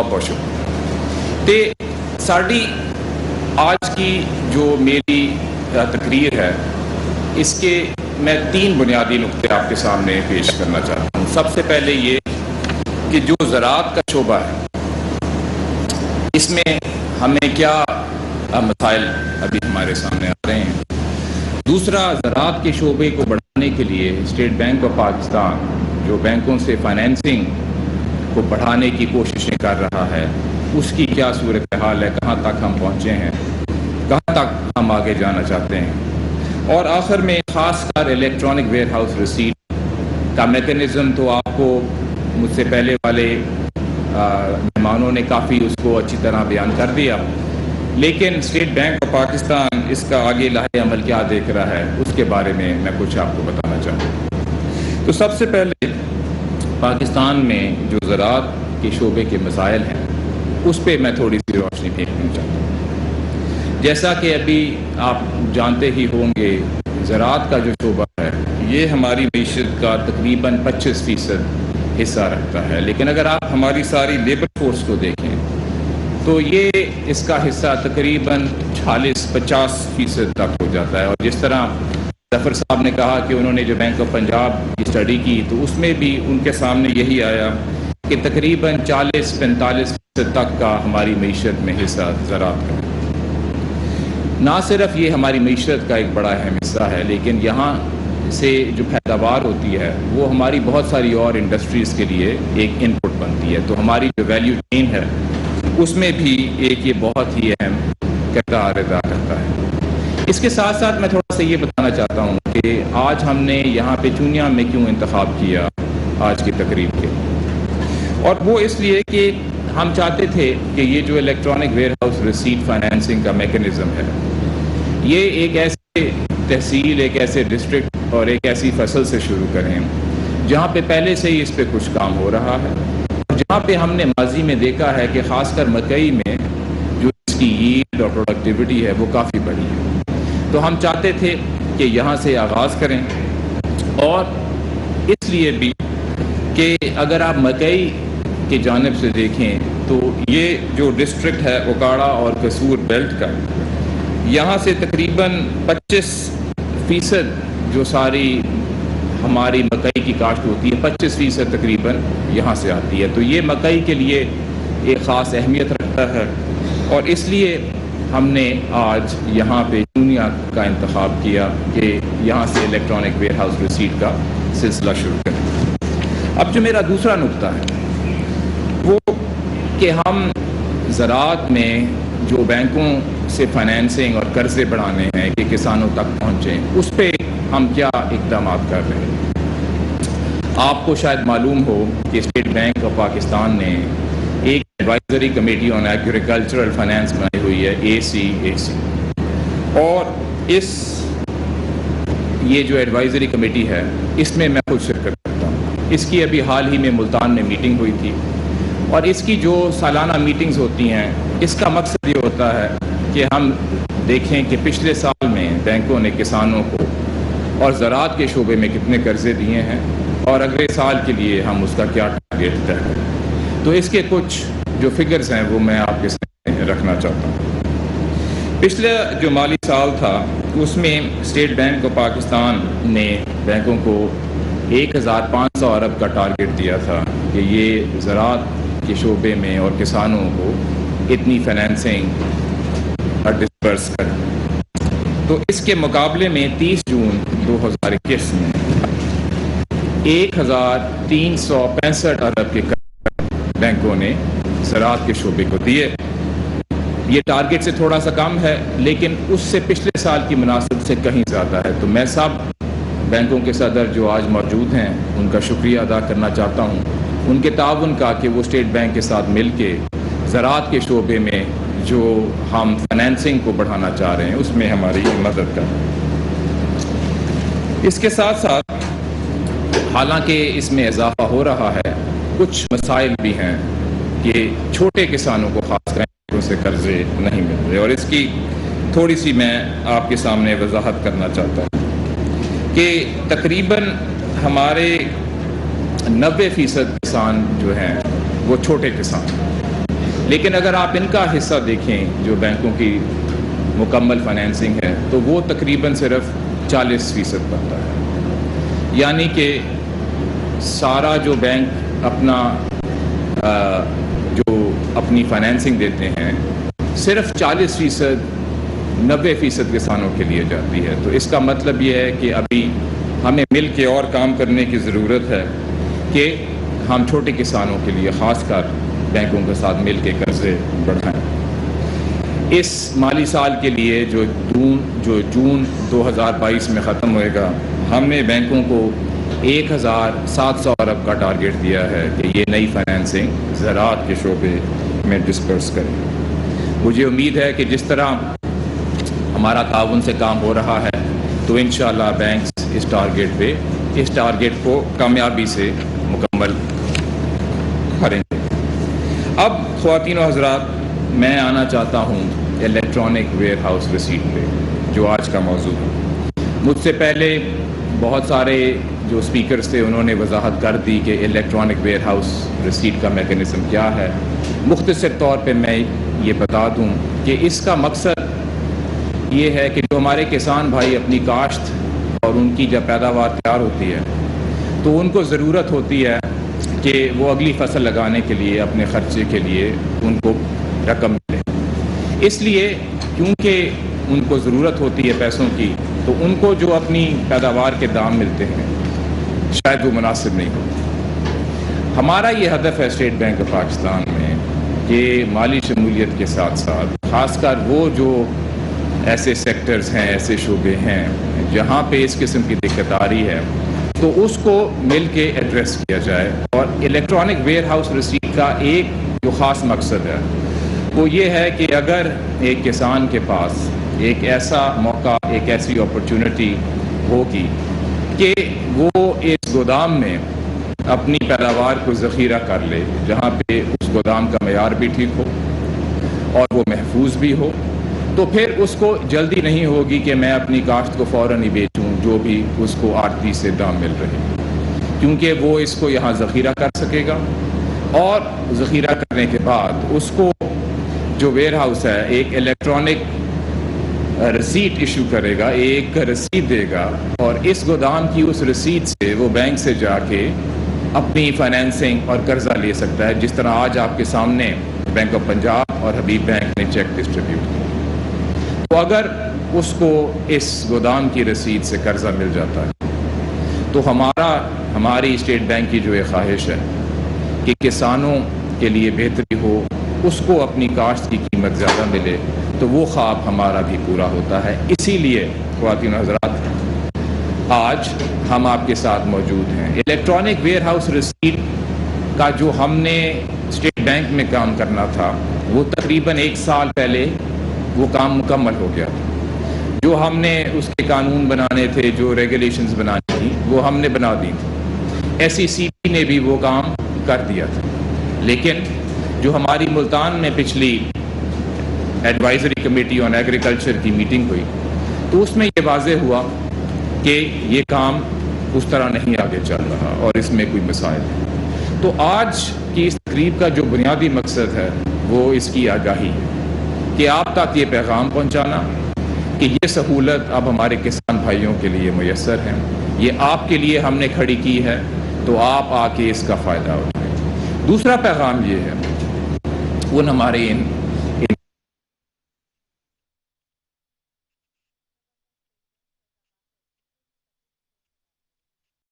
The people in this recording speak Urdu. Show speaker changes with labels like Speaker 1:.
Speaker 1: بہت بہت شکریہ. تے ساڑی آج کی جو میری تقریر ہے اس کے میں 3 بنیادی نقطے آپ کے سامنے پیش کرنا چاہتا ہوں. سب سے پہلے یہ کہ جو زراعت کا شعبہ ہے اس میں ہمیں کیا مسائل ابھی ہمارے سامنے آ رہے ہیں. دوسرا، زراعت کے شعبے کو بڑھانے کے لیے اسٹیٹ بینک آف پاکستان جو بینکوں سے فائنینسنگ کو بڑھانے کی کوششیں کر رہا ہے اس کی کیا صورتحال ہے، کہاں تک ہم پہنچے ہیں، کہاں تک ہم آگے جانا چاہتے ہیں. اور آخر میں خاص کر الیکٹرانک ویئر ہاؤس ریسیٹ کا میکینزم تو آپ کو مجھ سے پہلے والے مہمانوں نے کافی اس کو اچھی طرح بیان کر دیا، لیکن اسٹیٹ بینک آف پاکستان اس کا آگے لاہے عمل کیا دیکھ رہا ہے اس کے بارے میں کچھ آپ کو بتانا چاہتا ہوں. تو سب سے پہلے پاکستان میں جو زراعت کے شعبے کے مسائل ہیں اس پہ میں تھوڑی سی روشنی پھینکنا چاہتا ہوں. جیسا کہ ابھی آپ جانتے ہی ہوں گے زراعت کا جو شعبہ ہے یہ ہماری معیشت کا تقریباً 25% حصہ رکھتا ہے، لیکن اگر آپ ہماری ساری لیبر فورس کو دیکھیں تو یہ اس کا حصہ تقریباً 40-50% تک ہو جاتا ہے. اور جس طرح ظفر صاحب نے کہا کہ انہوں نے جو بینک آف پنجاب کی اسٹڈی کی تو اس میں بھی ان کے سامنے یہی آیا کہ تقریباً 40-45% تک کا ہماری معیشت میں حصہ زراعت کا. نہ صرف یہ ہماری معیشت کا ایک بڑا اہم حصہ ہے، لیکن یہاں سے جو پیداوار ہوتی ہے وہ ہماری بہت ساری اور انڈسٹریز کے لیے ایک ان پٹ بنتی ہے. تو ہماری جو ویلیو چین ہے اس میں بھی ایک یہ بہت ہی اہم کردار ادا کرتا ہے. اس کے ساتھ ساتھ میں تھوڑا سا یہ بتانا چاہتا ہوں کہ آج ہم نے یہاں پہ چونیا میں کیوں انتخاب کیا آج کی تقریب کے، اور وہ اس لیے کہ ہم چاہتے تھے کہ یہ جو electronic warehouse receipt financing کا میکینزم ہے یہ ایک ایسے تحصیل، ایک ایسے ڈسٹرکٹ اور ایک ایسی فصل سے شروع کریں جہاں پہ پہلے سے ہی اس پہ کچھ کام ہو رہا ہے، جہاں پہ ہم نے ماضی میں دیکھا ہے کہ خاص کر مکئی میں جو اس کی ییلڈ اور پروڈکٹیوٹی ہے وہ کافی بڑی ہے. تو ہم چاہتے تھے کہ یہاں سے آغاز کریں، اور اس لیے بھی کہ اگر آپ مکئی کی جانب سے دیکھیں تو یہ جو ڈسٹرکٹ ہے اوکاڑا اور کسور بیلٹ کا، یہاں سے تقریباً 25% جو ساری ہماری مکئی کی کاشت ہوتی ہے 25% تقریباً یہاں سے آتی ہے. تو یہ مکئی کے لیے ایک خاص اہمیت رکھتا ہے، اور اس لیے ہم نے آج یہاں پہ چونیا کا انتخاب کیا کہ یہاں سے الیکٹرانک ویئر ہاؤس ریسیٹ کا سلسلہ شروع کریں. اب جو میرا دوسرا نقطہ ہے وہ کہ ہم زراعت میں جو بینکوں سے فائنینسنگ اور قرضے بڑھانے ہیں کہ کسانوں تک پہنچیں اس پہ ہم کیا اقدامات کر رہے ہیں. آپ کو شاید معلوم ہو کہ اسٹیٹ بینک آف پاکستان نے ایک advisory committee on agricultural finance بنائی ہوئی ہے، ACAC، اور یہ جو ایڈوائزری کمیٹی ہے اس میں خود شرکت کرتا ہوں. اس کی ابھی حال ہی میں ملتان میں میٹنگ ہوئی تھی، اور اس کی جو سالانہ میٹنگز ہوتی ہیں اس کا مقصد یہ ہوتا ہے کہ ہم دیکھیں کہ پچھلے سال میں بینکوں نے کسانوں کو اور زراعت کے شعبے میں کتنے قرضے دیے ہیں اور اگلے سال کے لیے ہم اس کا کیا ٹارگیٹ طے کریں. تو اس کے کچھ جو فگرز ہیں وہ میں آپ کے سامنے رکھنا چاہتا ہوں. پچھلا جو مالی سال تھا اس میں اسٹیٹ بینک آف پاکستان نے بینکوں کو 1500 ارب کا ٹارگیٹ دیا تھا کہ یہ زراعت کے شعبے میں اور کسانوں کو اتنی فائنینسنگ ڈسبرس کریں. تو اس کے مقابلے میں 30 جون 2021 میں 1365 ارب کے بینکوں نے زراعت کے شعبے کو دیے. یہ ٹارگیٹ سے تھوڑا سا کم ہے لیکن اس سے پچھلے سال کی مناسبت سے کہیں زیادہ ہے. تو میں سب بینکوں کے صدر جو آج موجود ہیں ان کا شکریہ ادا کرنا چاہتا ہوں، ان کے تعاون کا کہ وہ اسٹیٹ بینک کے ساتھ مل کے زراعت کے شعبے میں جو ہم فائنینسنگ کو بڑھانا چاہ رہے ہیں اس میں ہماری مدد کریں. اس کے ساتھ ساتھ حالانکہ اس میں اضافہ ہو رہا ہے، کچھ مسائل بھی ہیں کہ چھوٹے کسانوں کو خاص کر سے قرضے نہیں مل رہے، اور اس کی تھوڑی سی میں آپ کے سامنے وضاحت کرنا چاہتا ہوں کہ تقریباً ہمارے 90% کسان جو ہیں وہ چھوٹے کسان، لیکن اگر آپ ان کا حصہ دیکھیں جو بینکوں کی مکمل فائنینسنگ ہے تو وہ تقریباً صرف 40% بنتا ہے، یعنی کہ سارا جو بینک اپنی فائنینسنگ دیتے ہیں صرف 40%، 90% کسانوں کے لیے جاتی ہے۔ تو اس کا مطلب یہ ہے کہ ابھی ہمیں مل کے اور کام کرنے کی ضرورت ہے کہ ہم چھوٹے کسانوں کے لیے خاص کر بینکوں کے ساتھ مل کے قرضے بڑھائیں۔ اس مالی سال کے لیے جو جون 2022 میں ختم ہوئے گا، ہم نے بینکوں کو 1700 ارب کا ٹارگیٹ دیا ہے کہ یہ نئی فائنینسنگ زراعت کے شعبے میں ڈسپرس کریں۔ مجھے امید ہے کہ جس طرح ہمارا تعاون سے کام ہو رہا ہے تو انشاءاللہ بینکس اس ٹارگیٹ کو کامیابی سے مکمل کریں گے۔ اب خواتین و حضرات، میں آنا چاہتا ہوں الیکٹرانک ویئر ہاؤس رسیٹ پہ، جو آج کا موضوع ہے۔ مجھ سے پہلے بہت سارے جو اسپیکرز تھے انہوں نے وضاحت کر دی کہ الیکٹرانک ویئر ہاؤس رسیٹ کا میکینزم کیا ہے۔ مختصر طور پہ میں یہ بتا دوں کہ اس کا مقصد یہ ہے کہ جو ہمارے کسان بھائی اپنی کاشت اور ان کی جب پیداوار تیار ہوتی ہے تو ان کو ضرورت ہوتی ہے کہ وہ اگلی فصل لگانے کے لیے اپنے خرچے کے لیے ان کو رقم ملے۔ اس لیے کیونکہ ان کو ضرورت ہوتی ہے پیسوں کی، تو ان کو جو اپنی پیداوار کے دام ملتے ہیں شاید وہ مناسب نہیں ہوتے۔ ہمارا یہ ہدف ہے اسٹیٹ بینک آف پاکستان میں کہ مالی شمولیت کے ساتھ ساتھ خاص کر وہ جو ایسے سیکٹرز ہیں، ایسے شعبے ہیں جہاں پہ اس قسم کی دقت آ رہی ہے، تو اس کو مل کے ایڈریس کیا جائے۔ اور الیکٹرانک ویئر ہاؤس رسیٹ کا ایک جو خاص مقصد ہے وہ یہ ہے کہ اگر ایک کسان کے پاس ایک ایسا موقع، ایک ایسی اپرچونٹی ہوگی کہ وہ اس گودام میں اپنی پیداوار کو ذخیرہ کر لے، جہاں پہ اس گودام کا معیار بھی ٹھیک ہو اور وہ محفوظ بھی ہو، تو پھر اس کو جلدی نہیں ہوگی کہ میں اپنی کاشت کو فوراً ہی بیچوں جو بھی اس کو آڑتی سے دام مل رہے، کیونکہ وہ اس کو یہاں ذخیرہ کر سکے گا، اور ذخیرہ کرنے کے بعد اس کو جو ویئر ہاؤس ہے ایک الیکٹرانک رسیٹ ایشو کرے گا، ایک رسید دے گا، اور اس گودام کی اس رسید سے وہ بینک سے جا کے اپنی فائنینسنگ اور قرضہ لے سکتا ہے، جس طرح آج آپ کے سامنے بینک آف پنجاب اور حبیب بینک نے چیک ڈسٹریبیوٹ کیا۔ تو اگر اس کو اس گودام کی رسید سے قرضہ مل جاتا ہے تو ہماری اسٹیٹ بینک کی جو یہ خواہش ہے کہ کسانوں کے لیے بہتری ہو، اس کو اپنی کاشت کی قیمت زیادہ ملے، تو وہ خواب ہمارا بھی پورا ہوتا ہے۔ اسی لیے خواتین و حضرات، آج ہم آپ کے ساتھ موجود ہیں۔ الیکٹرانک ویئر ہاؤس رسیٹ کا جو ہم نے اسٹیٹ بینک میں کام کرنا تھا وہ تقریباً 1 سال پہلے وہ کام مکمل ہو گیا تھا۔ جو ہم نے اس کے قانون بنانے تھے، جو ریگولیشنز بنانی تھی، وہ ہم نے بنا دی تھی۔ SECB نے بھی وہ کام کر دیا تھا، لیکن جو ہماری ملتان میں پچھلی ایڈوائزری کمیٹی آن ایگریکلچر کی میٹنگ ہوئی تو اس میں یہ واضح ہوا کہ یہ کام اس طرح نہیں آگے چل رہا اور اس میں کوئی مسائل ہیں۔ تو آج کی اس تقریب کا جو بنیادی مقصد ہے وہ اس کی آگاہی ہے کہ آپ تک یہ پیغام پہنچانا کہ یہ سہولت اب ہمارے کسان بھائیوں کے لیے میسر ہے، یہ آپ کے لیے ہم نے کھڑی کی ہے، تو آپ آ کے اس کا فائدہ اٹھائیں۔ دوسرا پیغام یہ ہے، ان ہمارے ان